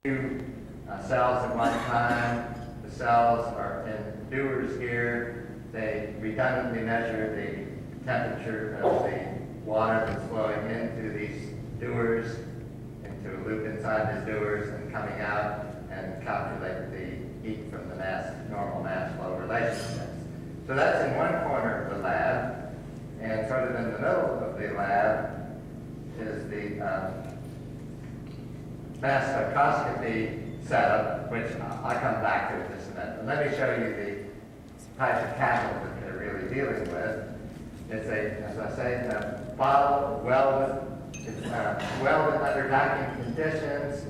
two cells at one time. The cells are in dewars here. They redundantly measure the temperature of the water that's flowing into these dewars, into a loop inside these dewars and coming out, and calculate the heat from the normal mass flow relationships. So that's in one corner of the lab, and sort of in the middle of the lab is the mass spectroscopy setup, which I'll come back to in just a minute. But let me show you the types of capital that they're really dealing with. It's as I say, a bottle welded. It's welded under vacuum conditions,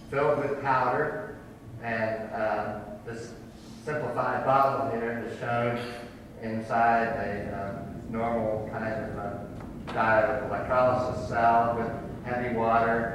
filled with powder, and this simplified bottle here is shown inside a normal kind of diode electrolysis cell with heavy water.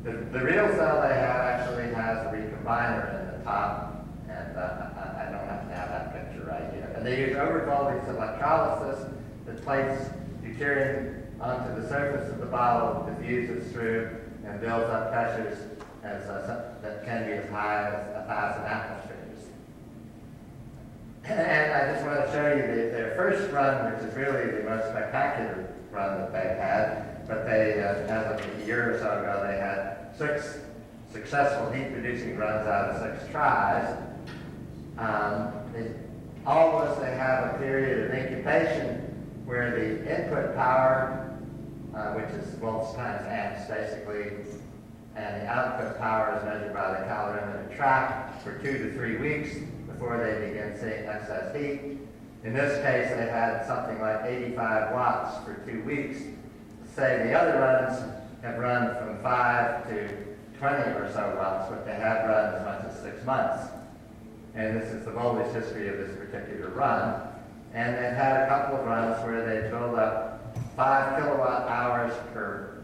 The real cell they have actually has a recombiner in the top, and I don't have to have that picture right here. And they use overvoltage electrolysis that plates deuterium onto the surface of the bottle, diffuses through, and builds up pressures that can be as high as 1,000 atmospheres. And I just want to show you their first run, which is really the most spectacular run that they had. But they, as of a year or so ago, they had 6 successful heat-producing runs out of 6 tries. Always they have a period of incubation where the input power, which is volts times amps basically, and the output power is measured by the calorimeter track for 2 to 3 weeks before they begin seeing excess heat. In this case, they had something like 85 watts for 2 weeks. Say the other runs have run from 5 to 20 or so watts, but they have run as much as 6 months. And this is the voltage history of this particular run. And they've had a couple of runs where they build up 5 kilowatt hours per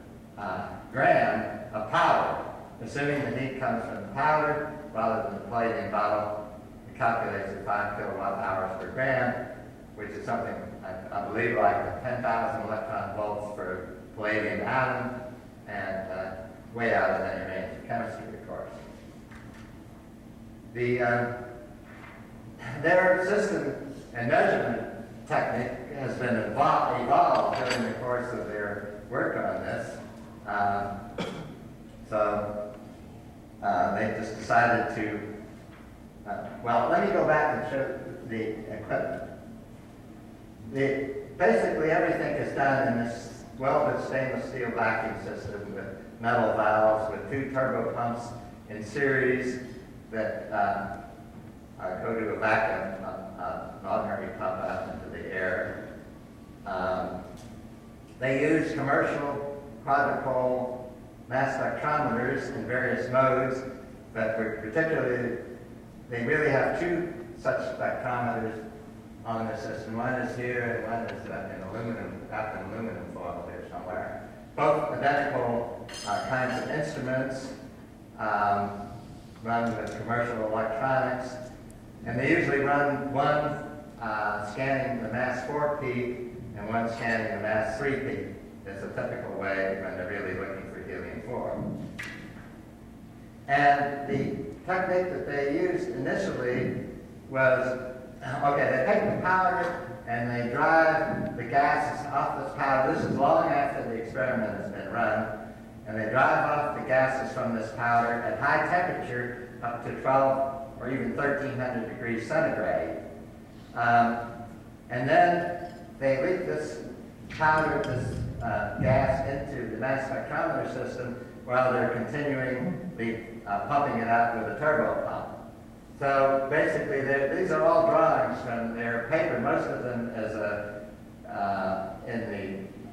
gram of powder. Assuming the heat comes from the powder rather than the palladium bottle, it calculates at 5 kilowatt hours per gram, which is something I believe like 10,000 electron volts for palladium atom, and way out of any range of chemistry, of course. Their system and measurement technique has been evolved during the course of their work on this. So they just decided to, well, let me go back and show the equipment. Basically everything is done in this welded stainless steel vacuum system with metal valves with 2 turbo pumps in series that go to a vacuum, an ordinary pump out into the air. They use commercial quadrupole mass spectrometers in various modes, but particularly they really have 2 such spectrometers on the system. One is here and one is in aluminum, wrapped in aluminum foil here somewhere. Both identical kinds of instruments, run with commercial electronics, and they usually run one scanning the mass 4 peak and one scanning the mass 3 peak. It's a typical way when they're really looking for helium-4. And the technique that they used initially was, okay, they take the powder and they drive the gases off this powder. This is long after the experiment has been run. And they drive off the gases from this powder at high temperature up to 12 or even 1300 degrees centigrade. And then they leak this powder, this gas into the mass spectrometer system while they're continually pumping it out with a turbo pump. So basically, these are all drawings from their paper. Most of them is in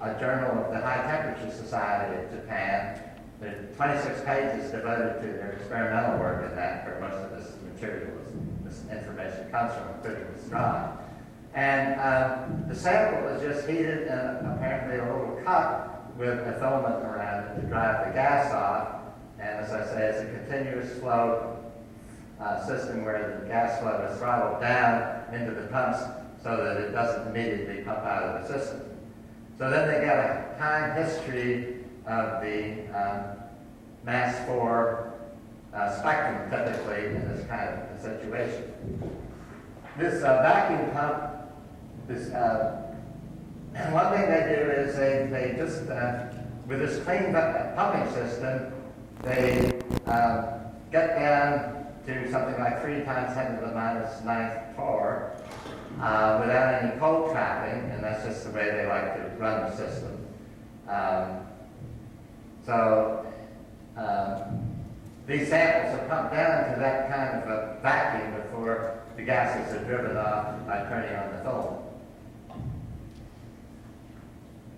a journal of the High Temperature Society of Japan. There are 26 pages devoted to their experimental work in that, where most of this material, this information comes from, including this drawing. And the sample is just heated in apparently a little cup with a filament around it to drive the gas off. And as I say, it's a continuous flow system where the gas flow is throttled down into the pumps so that it doesn't immediately pump out of the system. So then they get a time history of the mass 4 spectrum typically in this kind of a situation. This vacuum pump, one thing they do is they just, with this clean pumping system, they get down to something like 3 times 10 to the minus 9th torr without any cold trapping, and that's just the way they like to run the system. These samples are pumped down to that kind of a vacuum before the gases are driven off by turning on the filament.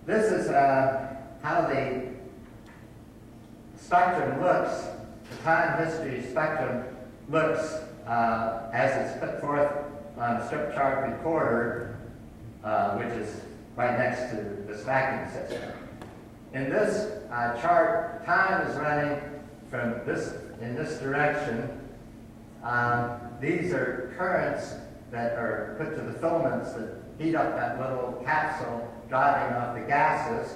This is how the spectrum looks, the time history spectrum looks as it's put forth on the strip chart recorder, which is right next to this vacuum system. In this chart, time is running from in this direction. These are currents that are put to the filaments that heat up that little capsule, driving off the gases.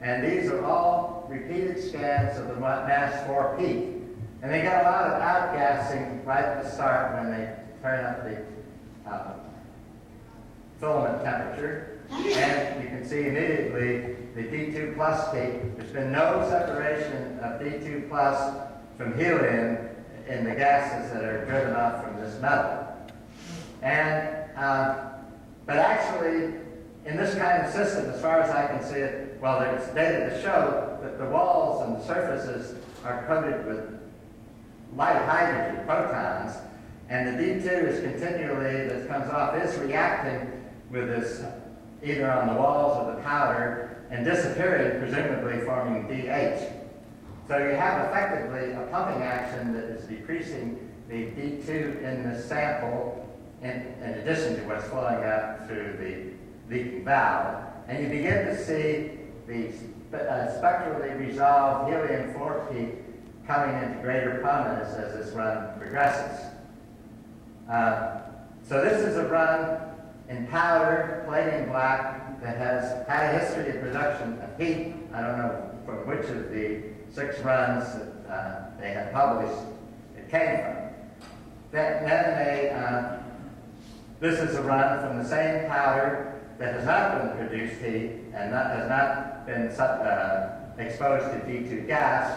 And these are all repeated scans of the mass 4 peak. And they get a lot of outgassing right at the start when they turn up the filament temperature. And you can see immediately the D2 plus peak. There's been no separation of D2 plus from helium in the gases that are driven off from this metal. And, but actually, in this kind of system, as far as I can see it, well, there's data to show that the walls and the surfaces are coated with light hydrogen protons, and the D2 is continually, that comes off, is reacting with this, either on the walls of the powder, and disappearing, presumably forming DH. So you have effectively a pumping action that is decreasing the D2 in this sample, in addition to what's flowing out through the leaking valve. And you begin to see the spectrally resolved helium-4 peak coming into greater prominence as this run progresses. So this is a run in powder, palladium black, that has had a history of production of heat. I don't know from which of the 6 runs that they have published it came from. This is a run from the same powder that has not been produced heat and has not been exposed to D2 gas.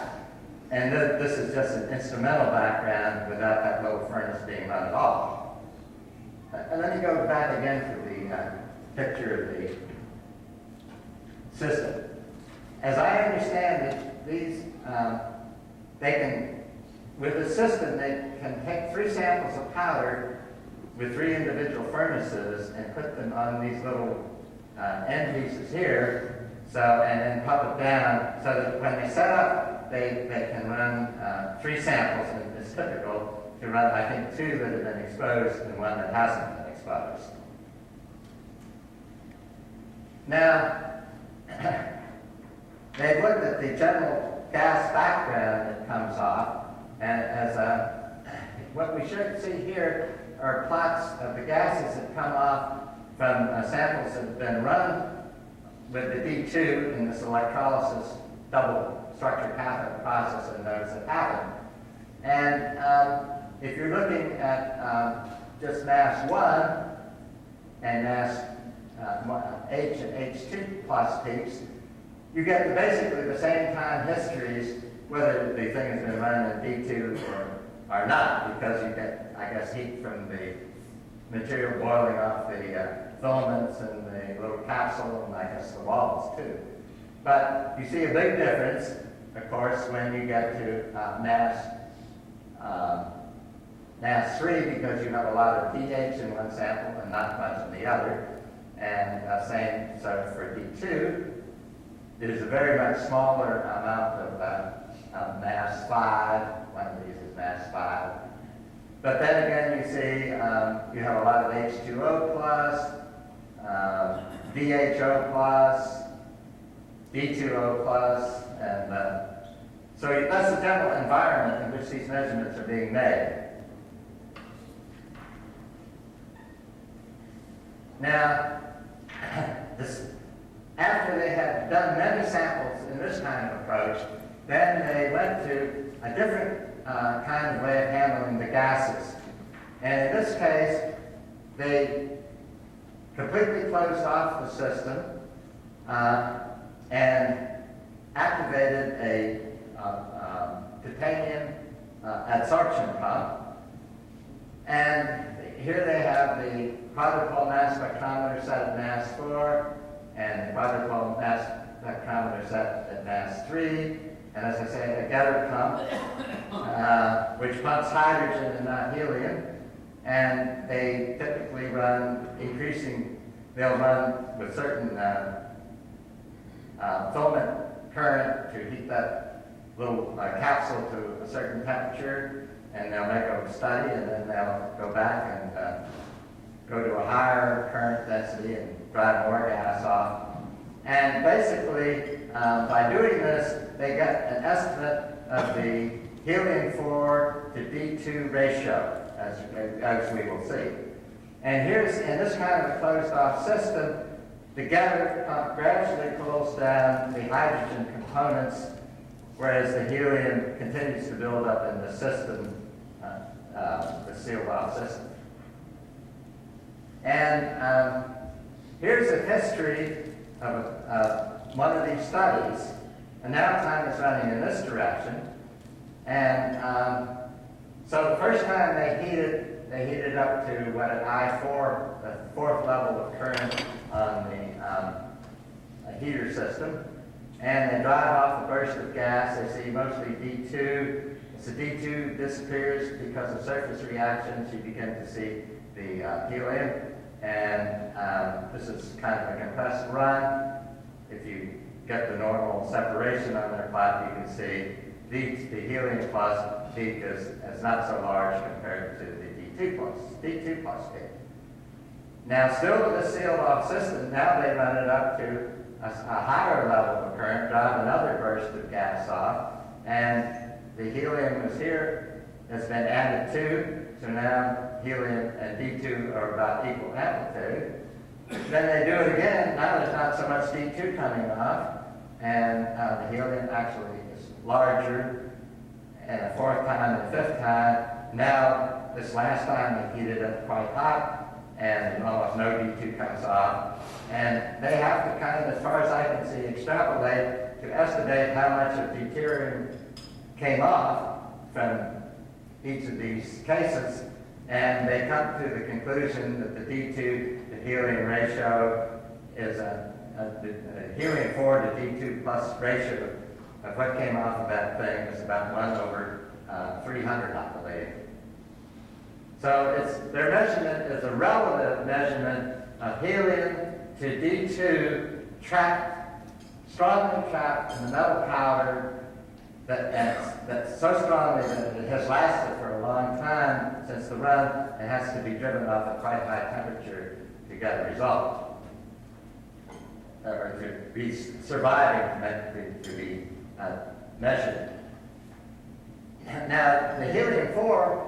And this is just an instrumental background without that little furnace being run at all. And then you go back again to the picture of the system. As I understand it, these, they can, with the system, they can take 3 samples of powder with 3 individual furnaces and put them on these little end pieces here, and then pump it down so that when they set up, they can run 3 samples, and it's typical to run, I think, 2 that have been exposed and 1 that hasn't been exposed. Now, they've looked at the general gas background that comes off, and as what we should see here are plots of the gases that come off from samples that have been run with the D2 in this electrolysis double structure cathode process and those that happen. And if you're looking at just mass 1 and mass H and H2 plus peaks, you get basically the same time histories whether the thing has been run in D2 or not, because you get, I guess, heat from the material boiling off the filaments and the little capsule and I guess the walls too. But you see a big difference, of course, when you get to mass 3, because you have a lot of DH in one sample and not much in the other. And same so for D2. It is a very much smaller amount of mass 5. One of these is mass 5. But then again, you see you have a lot of H2O plus, DHO plus, D2O plus, and so that's the general environment in which these measurements are being made. Now, after they had done many samples in this kind of approach, then they went to a different kind of way of handling the gases. And in this case, they completely closed off the system and activated a titanium adsorption pump. And here they have the quadrupole mass spectrometer set at mass 4 and the quadrupole mass spectrometer set at mass 3. And as I say, a getter pump, which pumps hydrogen and not helium. And they typically run they'll run with certain filament current to heat that little capsule to a certain temperature, and they'll make a study, and then they'll go back and go to a higher current density and drive more gas off. And basically, by doing this, they get an estimate of the helium-4 to D2 ratio, as we will see. And here's, in this kind of a closed-off system, the getter pump gradually cools down the hydrogen components, whereas the helium continues to build up in the system, the sealed-off system. And here's a history of one of these studies. And now time is running in this direction. And so the first time they heated up to what an I4, the fourth level of current on the heater system. And they drive off a burst of gas. They see mostly D2. As the D2 disappears because of surface reactions, you begin to see the helium. And this is kind of a compressed run. If you get the normal separation on their plot, you can see the helium plus peak is not so large compared to the D2 plus peak. Now, still with the sealed-off system, now they run it up to a higher level of current, drive another burst of gas off, and the helium is here, has been added to, so now helium and D2 are about equal amplitude. Then they do it again, now there's not so much D2 coming off, and the helium actually is larger, and a fourth time and a fifth time. Now, this last time they heated it quite hot, and almost no D2 comes off. And they have to kind of, as far as I can see, extrapolate to estimate how much of deuterium came off from each of these cases. And they come to the conclusion that the D2 to helium ratio is the helium-4 to D2 plus ratio of what came off of that thing is about 1/300, I believe. So their measurement is a relative measurement of helium to D2 strongly trapped in the metal powder that's so strongly that it has lasted for a long time since the run. It has to be driven off at quite high temperature to get a result, or to be surviving to be measured. Now, the helium-4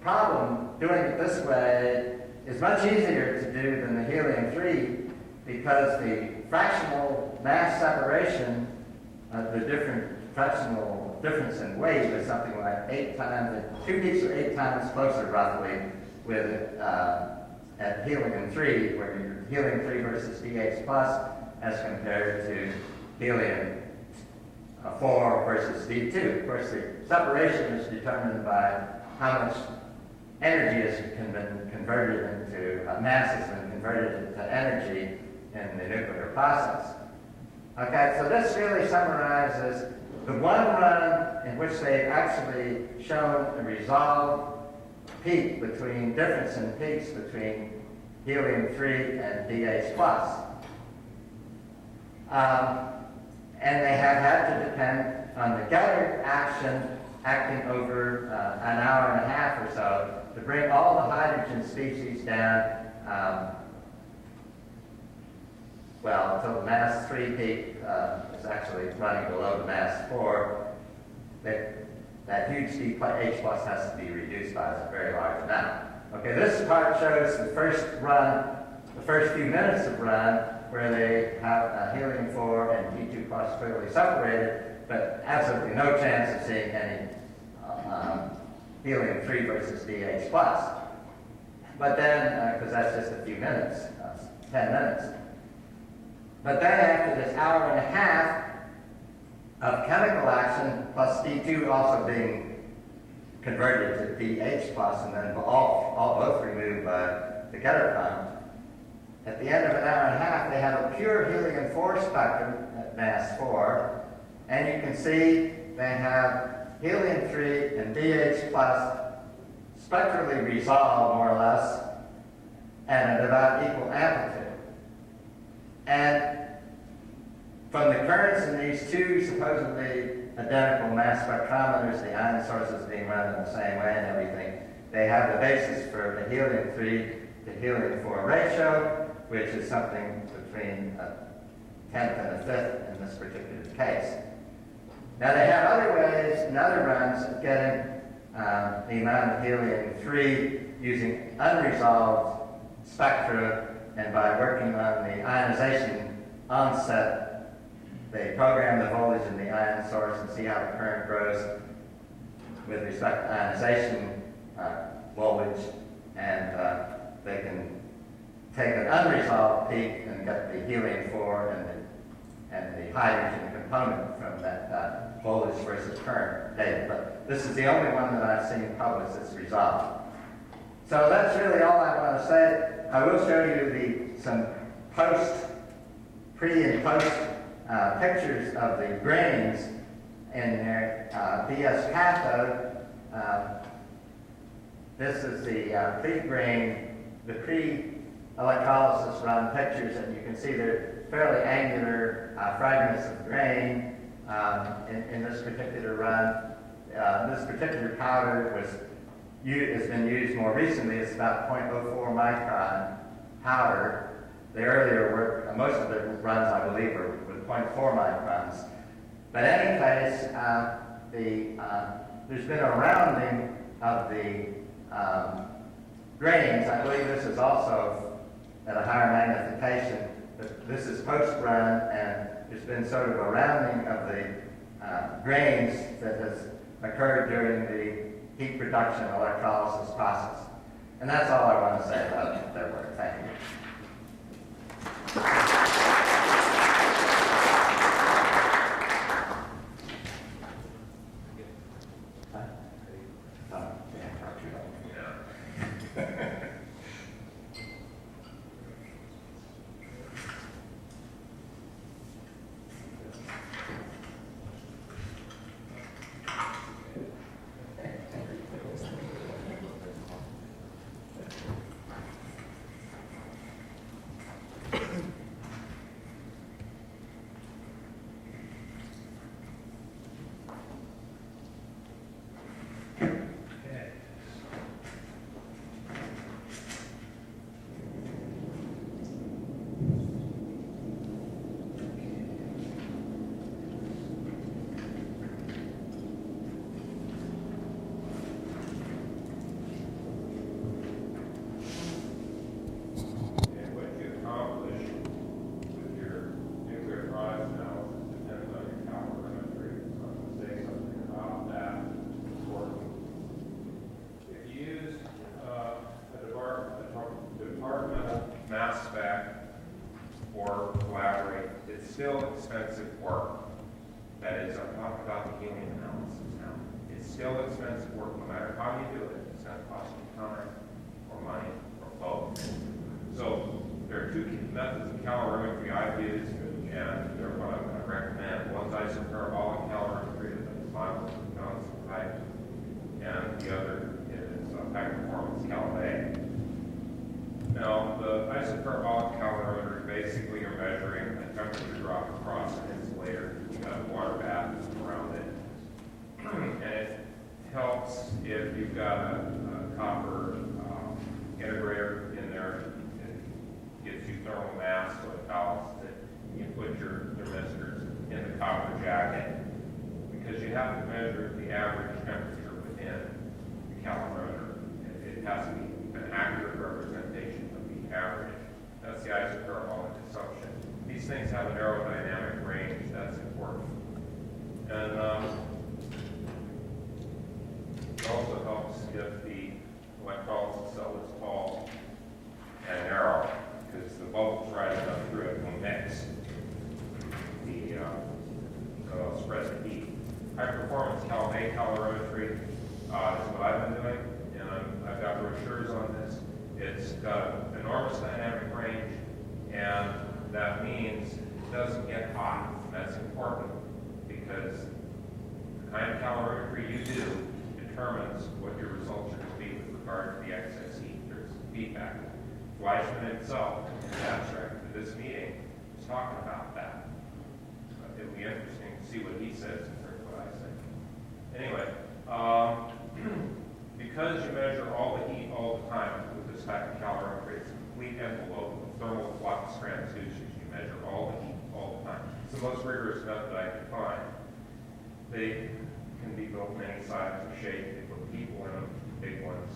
problem, doing it this way, is much easier to do than the helium-3 because the fractional mass separation, the fractional difference in weight is something like 8 times, 2 peaks are 8 times closer roughly with at helium-3, where you're helium-3 versus DH plus as compared to helium-4 versus D2. Of course, the separation is determined by how much energy has been converted into, mass has been converted into energy in the nuclear process. Okay, so this really summarizes the one run in which they've actually shown a resolved peak difference in peaks between helium-3 and DH plus. And they have had to depend on the getter acting over an hour and a half or so to bring all the hydrogen species down, until the mass 3 peak is actually running below the mass 4. That huge H plus has to be reduced by a very large amount. Okay, this part shows the first few minutes of run, where they have helium-4 and D2 plus clearly separated, but absolutely no chance of seeing any helium-3 versus DH+. But then, because that's just a few minutes, 10 minutes. But then after this hour and a half of chemical action, plus D2 also being converted to DH+, and then both removed by the getter pump, at the end of an hour and a half, they have a pure helium-4 spectrum at mass 4, and you can see they have helium-3 and DH+ spectrally resolved, more or less, and at about equal amplitude. And from the currents in these two supposedly identical mass spectrometers, the ion sources being run in the same way and everything, they have the basis for the helium-3 to helium-4 ratio, which is something between a tenth and a fifth in this particular case. Now they have other ways and other runs of getting the amount of helium-3 using unresolved spectra, and by working on the ionization onset, they program the voltage in the ion source and see how the current grows with respect to ionization voltage, and they can take an unresolved peak and get the helium-4 and the hydrogen component from that voltage versus current data. But this is the only one that I've seen published that's resolved. So that's really all I want to say. I will show you some pre and post pictures of the grains in their DS cathode. This is the pre-grain, the pre-electrolysis run pictures, and you can see they're fairly angular fragments of grain in this particular run. This particular powder has been used more recently. It's about 0.04 micron powder. The earlier work, most of the runs, I believe, were with 0.4 microns. But in any case, there's been a rounding of the grains. I believe this is also at a higher magnification, but this is post-run, and there's been sort of a rounding of the grains that has occurred during the heat production electrolysis process. And that's all I want to say about their work. Thank you. Still expensive work. That is, I'm talking about the helium analysis now. It's still expensive work no matter how you do it. It's going to cost you time or money or both. So there are two methods of calorimetry I've used, and they're what I'm going to recommend. One's isoparabolic calorimetry that is modeled with Johnson type, and the other is high performance Calais. Now, the isoparabolic calorimetry basically you're measuring a temperature drop across an insulator. You got a water bath around it. And it helps if you've got a copper integrator in there. It gives you thermal mass, so it tells that you put your thermistors in the copper jacket, because you have to measure the average temperature within the calorimeter. It has to be an accurate representation of the average. That's the isoparabolic assumption. These things have an aerodynamic range. That's important. And And it also helps if the electrolysis cell is tall and narrow, because the bubbles riding up through it will mix the spread the heat. High performance calorimetry is what I've been doing, and I've got brochures on this. It's got an enormous dynamic range, and that means it doesn't get hot. That's important because the kind of calorimetry you do determines what your results are going to be with regard to the excess heat. There's feedback. Fleischmann himself, in the abstract for this meeting, was talking about that. It'll be interesting to see what he says compared to what I say. Anyway, because you measure all the heat all the time with this type of calorimetry, it's a complete envelope of thermal flux transducers. You measure all the heat all the time. It's the most rigorous method I could find. They can be built many sizes and shapes. They put people in them, big ones.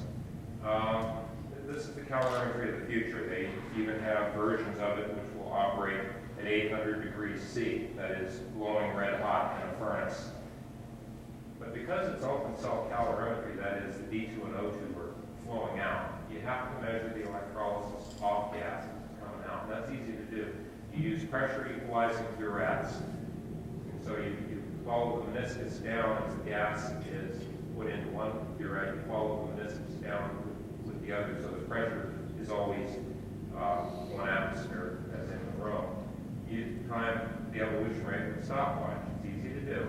This is the calorimetry of the future. They even have versions of it which will operate at 800 degrees C, that is glowing red hot in a furnace. But because it's open cell calorimetry, that is the D2 and O2 are flowing out, you have to measure the electrolysis off gases coming out. And that's easy to do. You use pressure equalizing burettes. And so you follow the meniscus down as the gas is put into one burette. You follow the meniscus down with the other, so the pressure is always 1 atmosphere, as in the room. You time the evolution rate with a stopwatch. It's easy to do.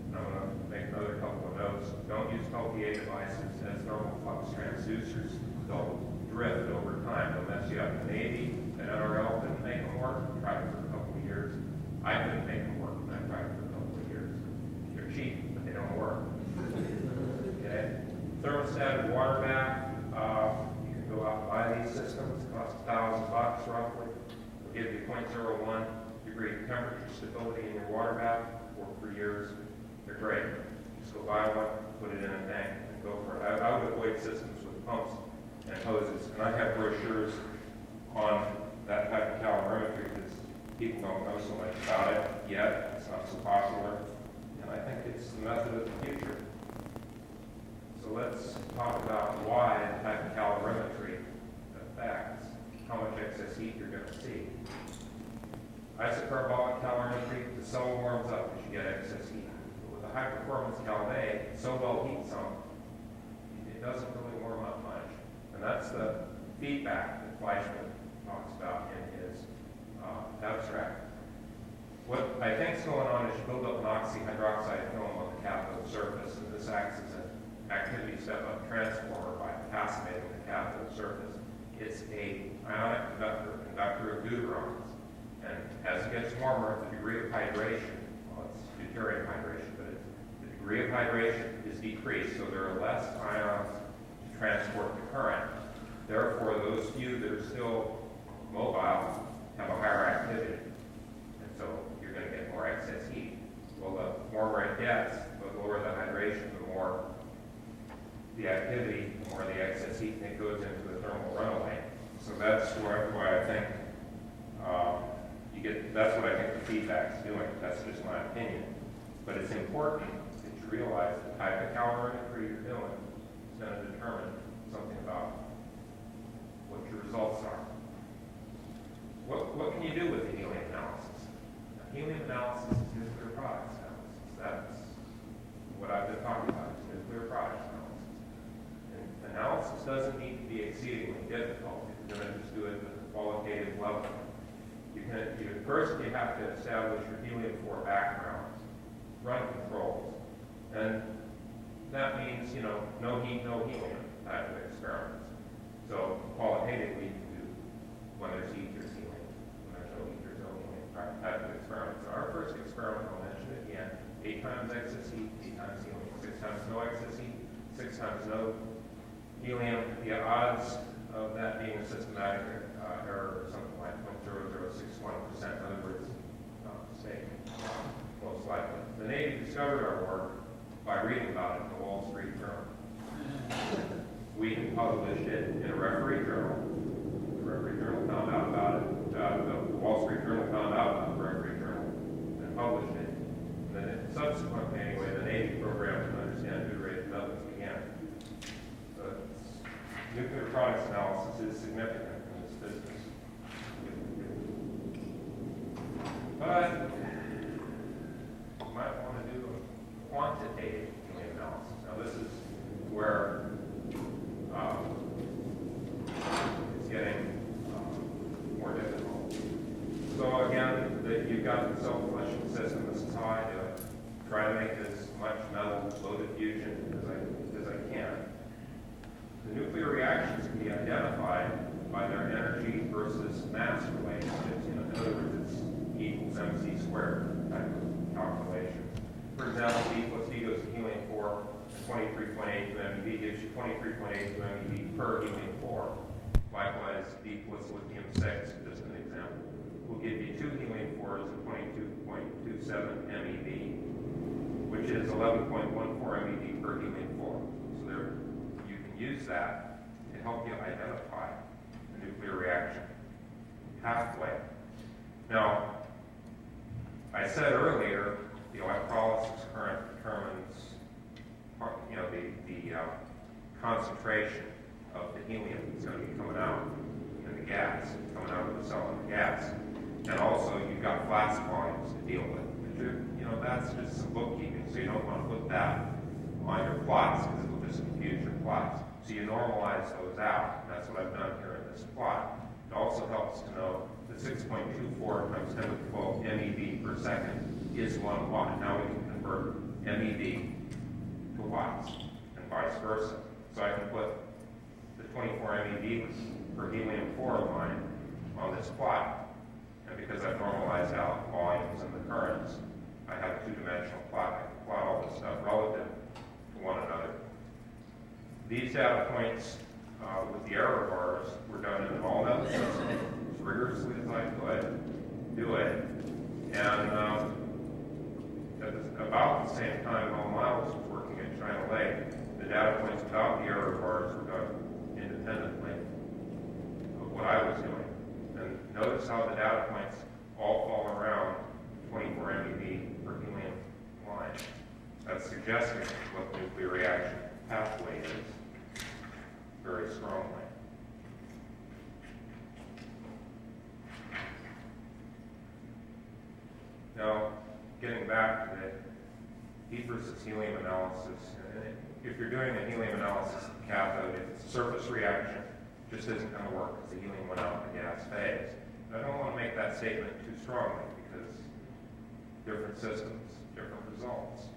And I'm going to make another couple of notes. Don't use LPA devices as thermal flux transducers. They'll drift over time. They'll mess you up. The Navy and NRL couldn't make them work. Tried it for a couple of years. I couldn't make them work, and I tried it for a couple of years. They're cheap, but they don't work. Okay. Thermostated water bath. You can go out and buy these systems. It costs $1,000 roughly. It'll give you 0.01 degree temperature stability in your water bath. Work for years. They're great. Just go buy one, put it in a tank, and go for it. I would avoid systems with pumps and hoses. And I have brochures on that type of calorimetry because people don't know so much about it yet. It's not so popular. And I think it's the method of the future. So let's talk about why the type of calorimetry affects how much excess heat you're going to see. Isoparbolic calorimetry, the cell warms up as you get excess heat. But with a high-performance Cal A, so well heat sunk, it doesn't really warm up much. And that's the feedback that Fleischmann talks about in his abstract. What I think is going on is you build up an oxyhydroxide film on the cathode surface, and this acts as an activity step-up transformer by passivating the cathode surface. It's a ionic conductor of deuterons. And as it gets warmer, the degree of hydration, well, it's deuterium hydration, but the degree of hydration is decreased, so there are less ions to transport the current. Therefore, those few that are still mobile have a higher activity. And so you're going to get more excess heat. Well, the warmer it gets, the lower the hydration, the more the activity, the more the excess heat, and it goes into the thermal runaway. So that's why I think that's what I think the feedback is doing. That's just my opinion. But it's important that you realize the type of calorimetry you're doing is going to determine something about what your results are. What can you do with the helium analysis? Now, helium analysis is nuclear products analysis. That's what I've been talking about, is nuclear products analysis. And analysis doesn't need to be exceedingly difficult if you're going to just do it at a qualitative level. First, you have to establish your helium-4 backgrounds, run controls, and that means, no heat, no helium type of experiments. So qualitatively, you can do when there's heat, there's helium. When there's no heat, there's no helium type of experiments. So our first experiment, I'll mention it again, 8 times excess heat, 8 times helium, 6 times no excess heat, 6 times no helium. The odds of that being a systematic error or something like 0.0061%, in other words, mistake, most likely. The Navy discovered our work by reading about it in the Wall Street Journal. We published it in a referee journal. The referee journal found out about it. The Wall Street Journal found out about the referee journal and published it. And then it subsequently electronics analysis is significant in this business. But you might want to do a quantitative helium analysis. Now this is where it's getting more difficult. So again, you've got the self-flushing system. This is how I do it. Try to make as much metal low diffusion as I can. The nuclear reactions can be identified by their energy versus mass relationships. In other words, it's E equals mc squared type of calculation. For example, E plus D goes to helium-4, 23.82 MeV gives you 23.82 MeV per helium-4. Likewise, D plus lithium-6, just an example, will give you 2 helium-4s of 22.27 MeV, which is 11.14 MeV per helium-4. So there, you can use that to help you identify the nuclear reaction pathway. Now, I said earlier, the electrolysis current determines, the concentration of the helium that's going to be coming out in the gas, coming out of the cell in the gas. And also, you've got flask volumes to deal with. But that's just some bookkeeping, so you don't want to put that on your plots because it will just confuse your plots. So you normalize those out, and that's what I've done here in this plot. It also helps to know that 6.24 times 10 to the 12 MeV per second is 1 watt. Now we can convert MeV to watts, and vice versa. So I can put the 24 MeV per helium-4 line on this plot. And because I've normalized out volumes and the currents, I have a two-dimensional plot. I can plot all this stuff relative to one another. These data points with the error bars were done in an all-metal system as rigorously as I could do it. And at about the same time Bill Miles was working at China Lake, the data points without the error bars were done independently of what I was doing. And notice how the data points all fall around 24 MeV per helium line. That's suggesting what the nuclear reaction pathway is very strongly. Now, getting back to the heat versus helium analysis, if you're doing a helium analysis of the cathode, if it's a surface reaction, it just isn't going to work because the helium went out in the gas phase. And I don't want to make that statement too strongly because different systems, different results.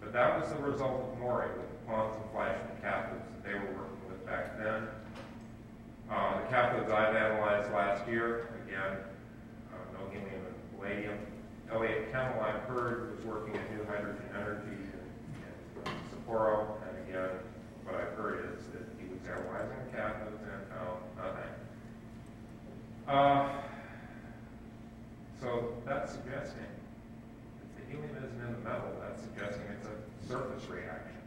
But that was the result of Mori with the quantum flashing cathodes that they were working with back then. The cathodes I've analyzed last year, again, no helium and palladium. Elliott Kemmel, I've heard, was working at New Hydrogen Energy in Sapporo, and again, what I've heard is that he was analyzing cathodes and found nothing. So that's suggesting if the helium isn't in the metal, that's suggesting it's a surface reaction.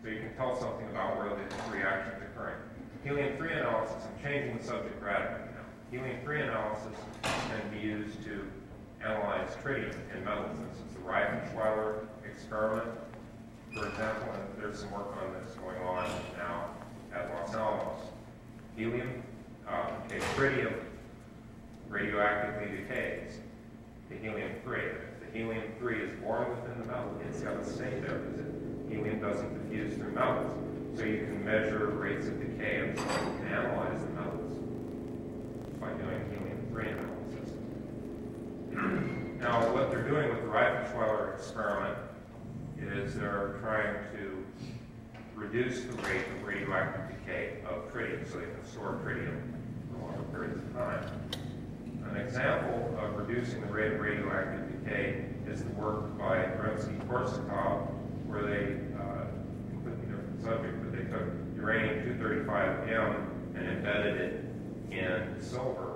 So you can tell something about where the reaction is occurring. Helium-3 analysis, I'm changing the subject radically now. Helium-3 analysis can be used to analyze tritium in metals. This is the Reifenschweiler experiment, for example, and there's some work on this going on now at Los Alamos. Tritium radioactively decays to helium-3. If the helium-3 is born within the metal, it's got to stay there because helium doesn't diffuse through metals. So you can measure rates of decay and so you can analyze the metals by doing helium-3 analysis. Now, what they're doing with the Reifenschweiler experiment is they're trying to reduce the rate of radioactive decay of tritium so they can store tritium for longer periods of time. An example of reducing the rate of radioactive decay is the work by Grimshaw, where they, completely different subject, but they took uranium-235M and embedded it in silver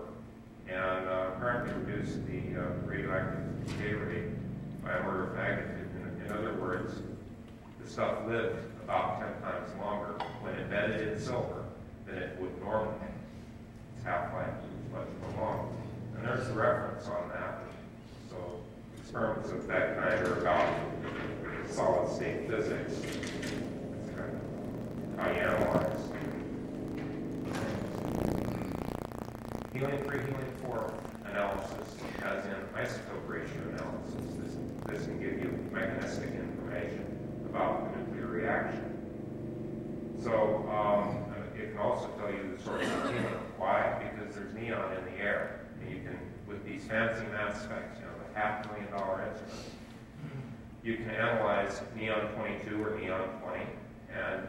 and apparently reduced the radioactive decay rate by an order of magnitude. In other words, the stuff lived about 10 times longer when embedded in silver than it would normally. Its half-life was much more long. And there's the reference on that. So experiments of that kind are about solid-state physics. That's kind of how you analyze helium-3, helium-4 analysis, as in isotope ratio analysis. This can give you mechanistic information about the nuclear reaction. So it can also tell you the source of helium. Why? Because there's neon in the air. And you can, with these fancy mass specs, the $500,000 instruments, you can analyze neon 22 or neon 20 and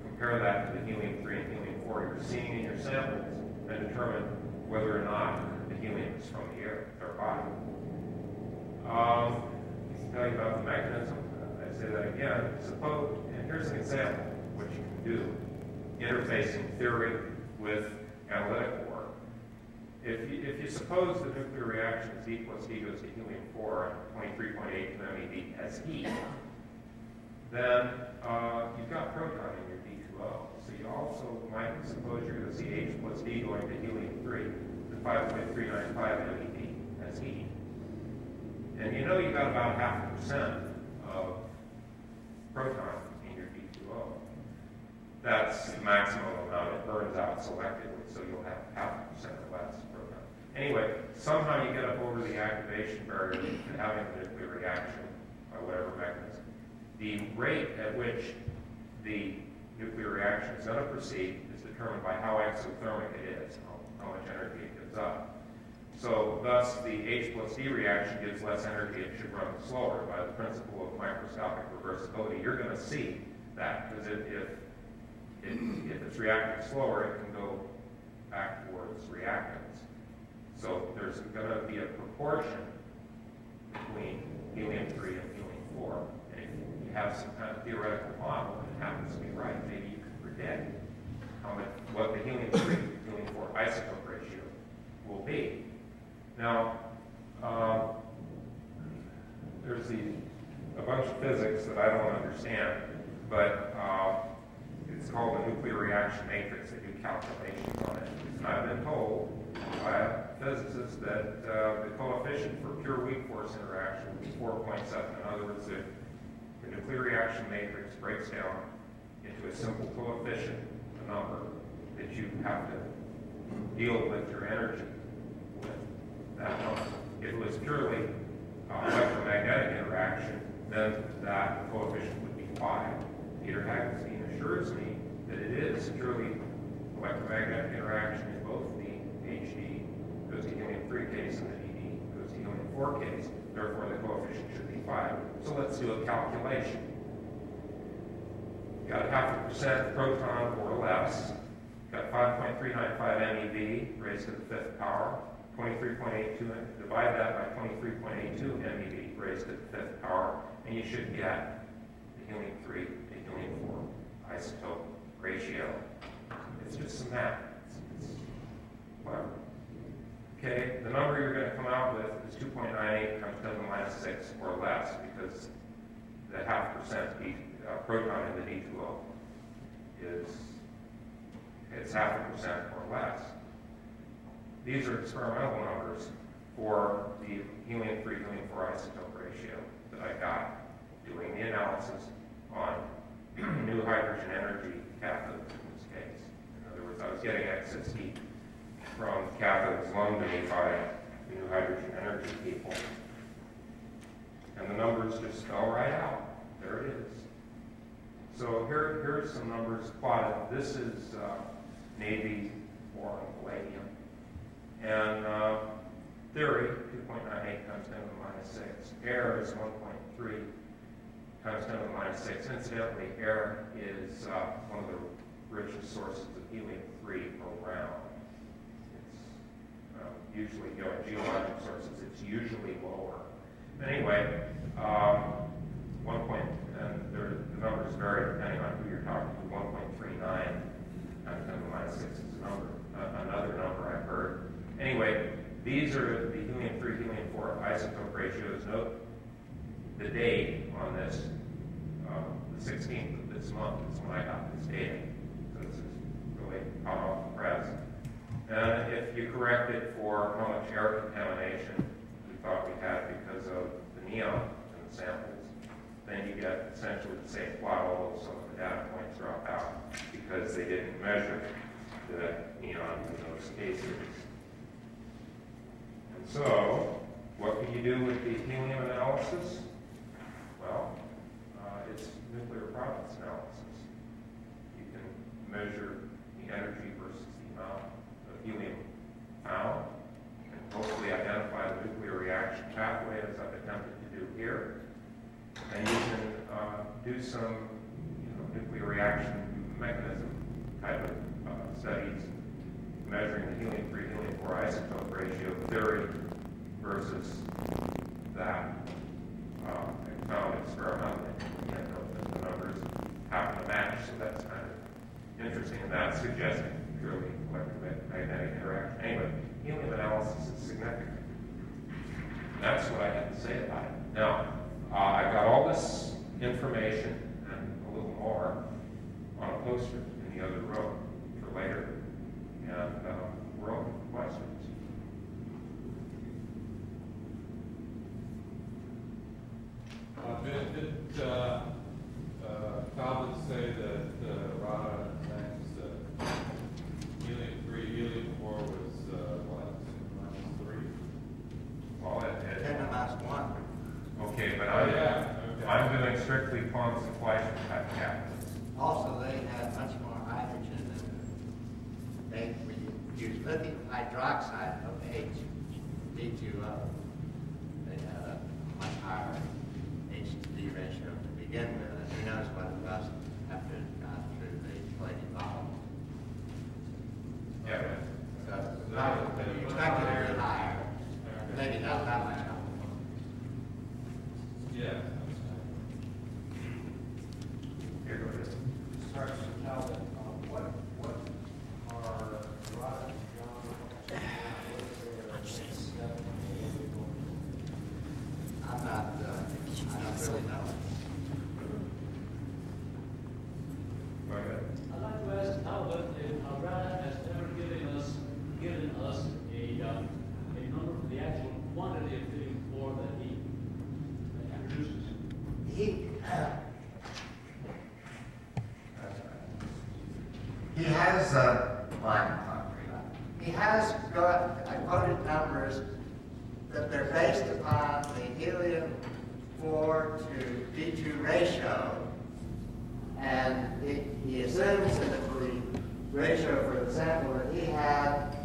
compare that to the helium-3 and helium-4 you're seeing in your samples and determine whether or not the helium is from the air thereby. To tell you about the mechanism, I say that again. Suppose, and here's an example of what you can do. Interfacing theory with analytical work. If you suppose the nuclear reaction is D plus D goes to helium-4 and 23.82 MeV as heat, then you've got proton in your D2O. So you also might suppose you're going to see H plus D going to helium-3, the 5.395 MeV as heat. And you know you've got about 0.5% of proton in your D2O. That's the maximum amount. It burns out selectively, so you'll have 0.5% or less proton. Anyway, somehow you get up over the activation barrier to having a nuclear reaction by whatever mechanism. The rate at which the nuclear reaction is going to proceed is determined by how exothermic it is, how much energy it gives up. So thus, the H plus D reaction gives less energy, it should run slower. By the principle of microscopic reversibility, you're going to see that, because if it's reacting slower, it can go back towards reactants. So there's going to be a proportion between helium-3 and helium-4. And if you have some kind of theoretical model and it happens to be right, maybe you can predict what the helium-3 helium-4 isotope ratio will be. Now, there's a bunch of physics that I don't understand, but it's called the nuclear reaction matrix. They do calculations on it. And I've been told by physicists that the coefficient for pure weak force interaction would be 4.7. In other words, the nuclear reaction matrix breaks down into a simple coefficient, a number, that you have to deal with your energy with that number. If it was purely electromagnetic interaction, then that coefficient would be 5. Peter Hagenstein assures me that it is purely electromagnetic interaction in both the HD goes to helium-3 case and the DD goes to helium-4 case. Therefore, the coefficient should be 5. So let's do a calculation. Got 0.5% proton or less. Got 5.395 MeV raised to the 5th power. 23.82, divide that by 23.82 MeV raised to the 5th power, and you should get the helium-3 to helium-4 isotope ratio. It's just some math. It's whatever. Okay, the number you're going to come out with is 2.98 times 10 to the minus 6 or less, because the 0.5% proton in the D2O it's 0.5% or less. These are experimental numbers for the helium-3, helium-4 isotope ratio that I got doing the analysis on new hydrogen energy cathodes in this case. In other words, I was getting excess heat from cathodes loaned to me by the new hydrogen energy people. And the numbers just fell right out. There it is. So here's some numbers plotted. This is Navy boron palladium. And theory, 2.98 times 10 to the minus 6. Air is 1.3 times 10 to the minus 6. Incidentally, air is one of the richest sources of helium-3 around. It's usually, in geologic sources, it's usually lower. Anyway, the numbers vary depending on who you're talking to. 1.39 times 10 to the minus 6 is another number I've heard. Anyway, these are the helium-3, helium-4 isotope ratios. Note the date on this, the 16th of this month is when I got this data. So this is really hot off the press. And if you correct it for how much air contamination we thought we had because of the neon in the samples, then you get essentially the same plot, although some of the data points drop out because they didn't measure the neon in those cases. So, what can you do with the helium analysis? Well, it's nuclear products analysis. You can measure the energy versus the amount of helium found, and hopefully identify the nuclear reaction pathway as I've attempted to do here. And you can do some nuclear reaction mechanism type of studies, measuring the helium-3, helium-4 isotope ratio theory versus that found experimentally. Again, the numbers happen to match, so that's kind of interesting, and that's suggesting purely electromagnetic interaction. Anyway, helium analysis is significant. And that's what I have to say about it. Now, I've got all this information and a little more on a poster in the other room for later, and we're open for questions. Did Calvin say that Arata thinks helium-3, helium-4 was what, 10⁻�3? Well, 10 to minus 1. okay, but Okay. I'm doing strictly Pons and Fleischmann type catalysts. Also, they had much more hydrogen than they use lithium hydroxide of D2O. They had a much higher H-to-D ratio to begin with, and who knows what it was after it got through the plating bottle. Yeah. So, probably you expected it to be higher, maybe not that much higher. Yeah. Here goes. Sorry, Mr. Calvin, what are Arata and John, I'm not, I don't really know. Go ahead. I'd like to ask Talbot if Arata has ever given us a number for the actual quantity of helium-4 that he produces. He has got, I quoted numbers that they're based upon the helium-4 to D2 ratio, and he assumes that the ratio for the sample that he had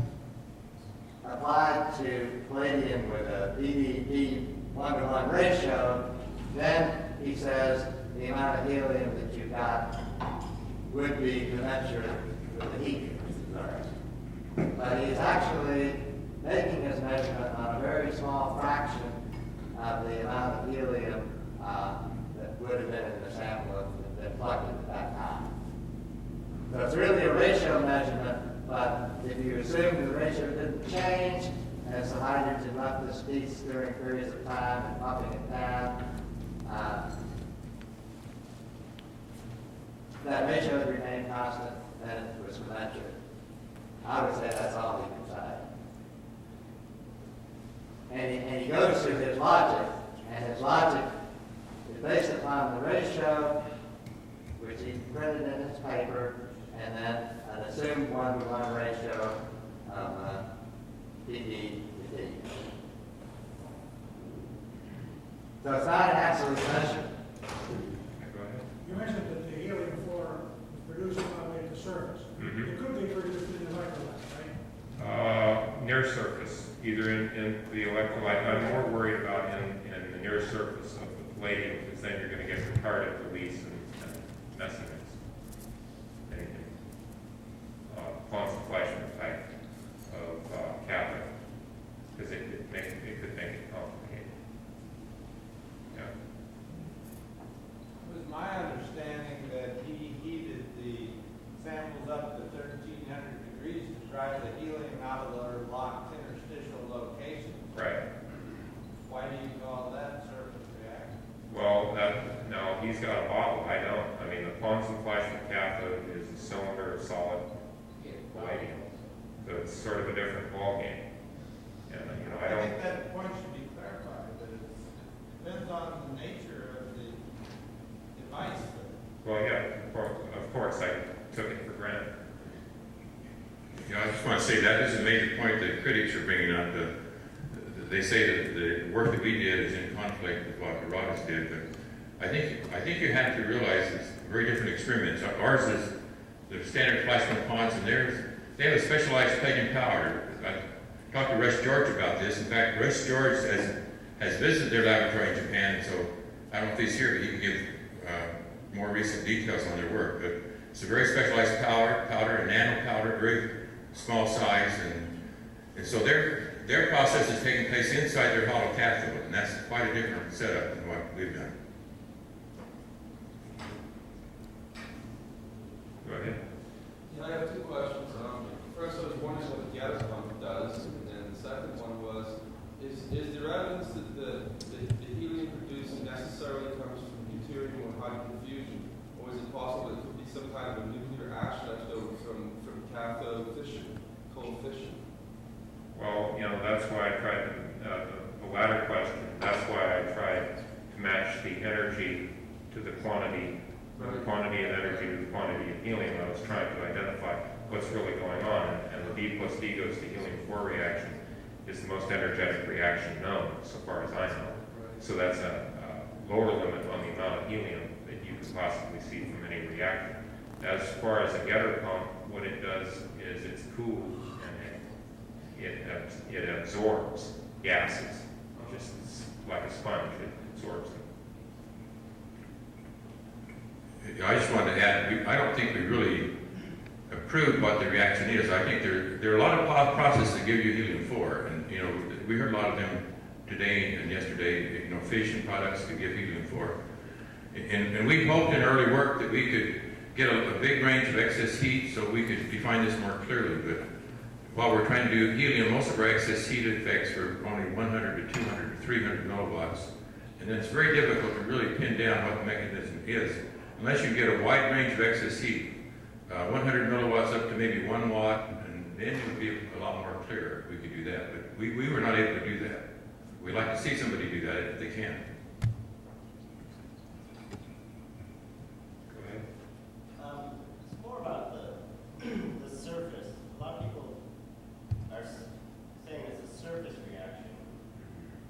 applied to palladium with a DD 1-to-1 ratio, then he says the amount of helium that you got would be commensurate with the heat transfer. But he's actually making his measurement on a very small fraction of the amount of helium that would have been in the sample if been plugged at that time. So it's really a ratio measurement, but if you assume the ratio didn't change, as the hydrogen left the piece during periods of time and pumping it down, that ratio would remain constant, then it was commensurate. I would say that's all he can say. And he goes through his logic, and his logic is based upon the ratio, which he printed in his paper, and then an assumed 1-to-1 ratio of PD to D. So it's not an absolute measure. Go ahead. you mentioned that the helium-4 was produced on the way to the surface. Mhm. It could be produced in the electrolyte, right? Near surface, either in the electrolyte. I'm more worried about in the near surface of the palladium, because then you're going to get retarded release and messiness. Pons and Fleischmann type of cathode, because it could make it complicated. Yeah. It was my understanding that he heated the samples up to 1,300 degrees to drive the helium out of their locked interstitial locations. Right. Why do you call that surface reaction? Well, no, he's got a bottle. I don't. I mean, the Pons and Fleischmann cathode is a cylinder of solid palladium, so it's sort of a different ballgame. And I I don't. think that point should be clarified, that it depends on the nature of the device. Well, yeah, of course, I took it for granted. Yeah, I just want to say that is a major point that critics are bringing up. they say that the work that we did is in conflict with what Arata's did, but I think you have to realize it's very different experiments. Ours is the standard plasma ponds, and they have a specialized plate powder. I talked to Russ George about this. In fact, Russ George has visited their laboratory in Japan, so I don't know if he's here, but he can give more recent details on their work. But it's a very specialized powder, a nano powder, very small size, and so their process is taking place inside their hollow cathode, and that's quite a different setup than what we've done. Go ahead. Yeah, I have two questions. First, I was wondering what the gas pump does, and the second one was, is there evidence that the helium produced necessarily comes from deuterium or hydrogen fusion, or is it possible it could be some kind of a nuclear ash left over from cathode fission, cold fission? Well, you know, that's why I tried the latter question. That's why I tried to match the energy to the quantity, the quantity of energy to the quantity of helium. I was trying to identify what's really going on, and the B plus D goes to helium-4 reaction is the most energetic reaction known, so far as I know. So that's a lower limit on the amount of helium that you could possibly see from any reactor. As far as a getter pump, what it does is it's cooled and it absorbs gases, just like a sponge, it absorbs them. I just wanted to add, I don't think we really approved what the reaction is. I think there are a lot of processes that give you helium-4, and you know, we heard a lot of them today and yesterday. You know, fission products that give helium-4, and we hoped in early work that we could get a big range of excess heat so we could define this more clearly. But while we're trying to do helium, most of our excess heat effects are only 100 to 200 to 300 milliwatts, and then it's very difficult to really pin down what the mechanism is unless you get a wide range of excess heat. 100 milliwatts up to maybe 1 watt, and then it would be a lot more clear if we could do that. But we were not able to do that. We'd like to see somebody do that if they can. Go ahead. It's more about the surface. A lot of people are saying it's a surface reaction,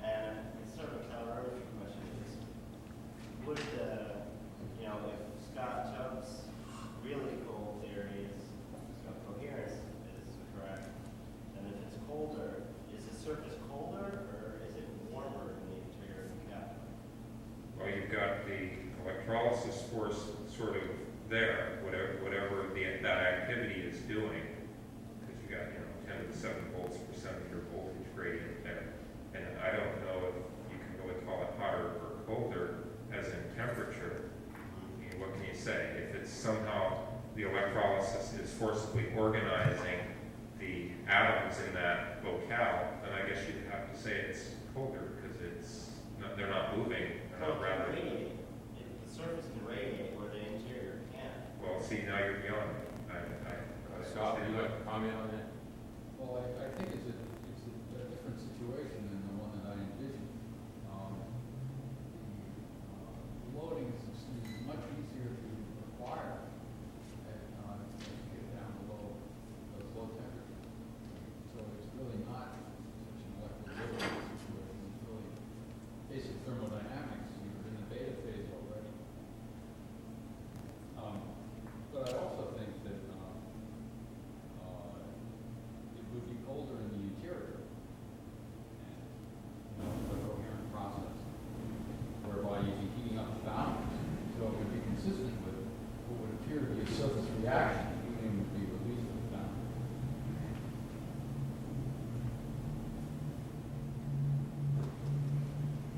and it's sort of a calorimetry question. Would if Scott Chubb's really cold theory is coherence is correct, and if it's colder, is the surface colder or is it warmer in the interior of the cathode? Well, you've got the electrolysis force sort of there, whatever that activity is doing, because you got 10 to the 7 volts per centimeter voltage gradient there, and I don't know if you can really call it hotter or colder as in temperature. I mean, what can you say? If it's somehow the electrolysis is forcibly organizing the atoms in that locale, then I guess you'd have to say it's colder because they're not moving, they're not radiating. If the surface can radiate where the interior can't. Well, see, now you're beyond it. Scott, would you like to comment on that? Well, I think it's a different situation than the one that I envisioned. The loading is much easier to acquire as you get down below those low temperatures. So it's really not such an electrical loading situation. It's really basic thermodynamics. You're in the beta phase already. But I also think that it would be colder in the interior, and a coherent process, whereby you'd be heating up the boundaries. So it would be consistent with what would appear to be a surface reaction. Helium would be released at the boundary.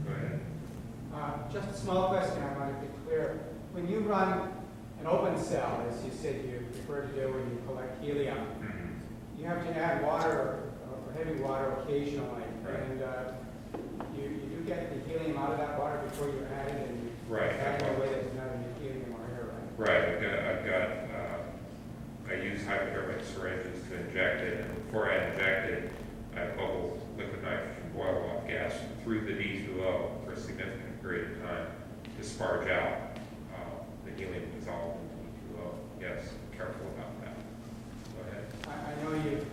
Go ahead. Just a small question I want to be clear. When you run an open cell, as you said you prefer to do when you collect helium, you have to add water or heavy water occasionally, and you do get the helium out of that water before you add it, and you add it in a way that's not any helium or air, right? I use hypodermic syringes to inject it, and before I inject it, I bubble liquid nitrogen boil off gas through the D2O for a significant period of time to sparge out the helium dissolved in the D2O. Yes, careful about that. Go ahead. I know you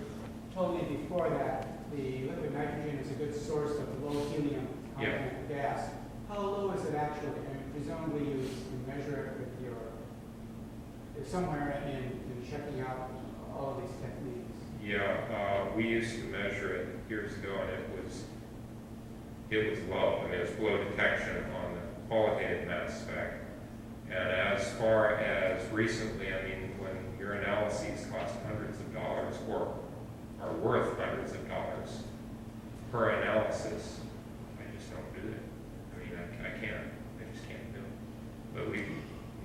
told me before that the liquid nitrogen is a good source of low helium content gas. How low is it actually? And presumably you measure it with your, somewhere in checking out all of these techniques. Yeah, we used to measure it years ago, and it was low. I mean, it was below detection on the qualitative mass spec. And as far as recently, I mean, when your analyses cost hundreds of dollars or are worth hundreds of dollars per analysis, I just don't do it. I mean, I can't. I just can't do it. But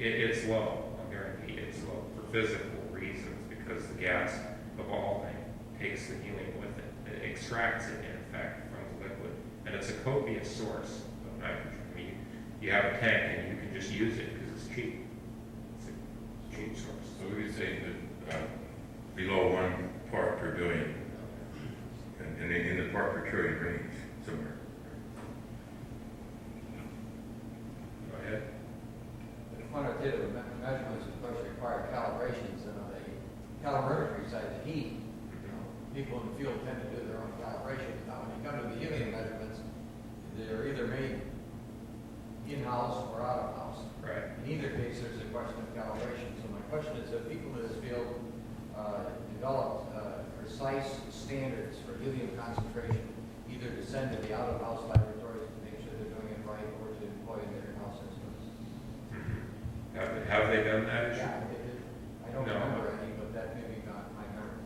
it's low. I'll guarantee it's low for physical reasons, because the gas evolving takes the helium with it. It extracts it, in effect, from the liquid. And it's a copious source of nitrogen. I mean, you have a tank and you can just use it because it's cheap. It's a cheap source. So we could say that below 1 part per billion, and in the part per trillion range somewhere. Go ahead. The quantitative measurements, of course, require calibrations, and on the calorimetry side, the heat, people in the field tend to do their own calibrations. Now, when you come to the helium measurements, they're either made in-house or out-of-house. Right. In either case, there's a question of calibration. So my question is, have people in this field developed precise standards for helium concentration, either to send to the out-of-house laboratories to make sure they're doing it right, or to employ in their in-house systems? Have they done that? Yeah, they did. I don't No. remember any, but that may be not my memory.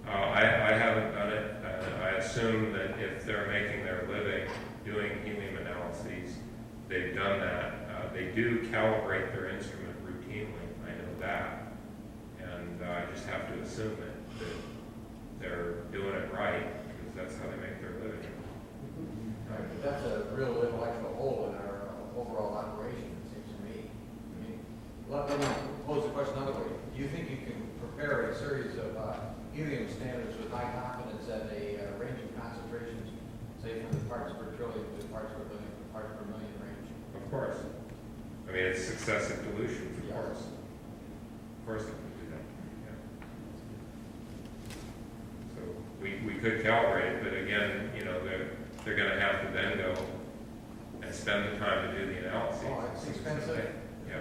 I haven't done it. I assume that if they're making their living doing helium analyses, they've done that. They do calibrate their instrument routinely. I know that. And I just have to assume that they're doing it right, because that's how they make their living. Right, but that's a real intellectual hole in our overall operation, it seems to me. I mean, let me pose the question another way. Do you think you can prepare a series of helium standards with high confidence at a range of concentrations, say from the parts per trillion to parts per billion to parts per million range? Of course. I mean, it's successive dilutions, of Yes. course. Of course they can do that. Yeah. So we could calibrate it, but again, they're going to have to then go and spend the time to do the analyses. Oh, it's expensive. Yeah.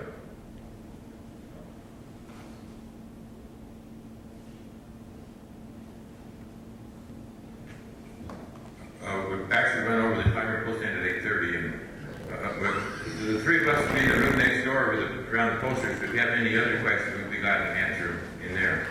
We've actually run over the timer, close to end at 8:30, and the three of us will be in the room next door around the posters. If you have any other questions, we'd be glad to answer them in there.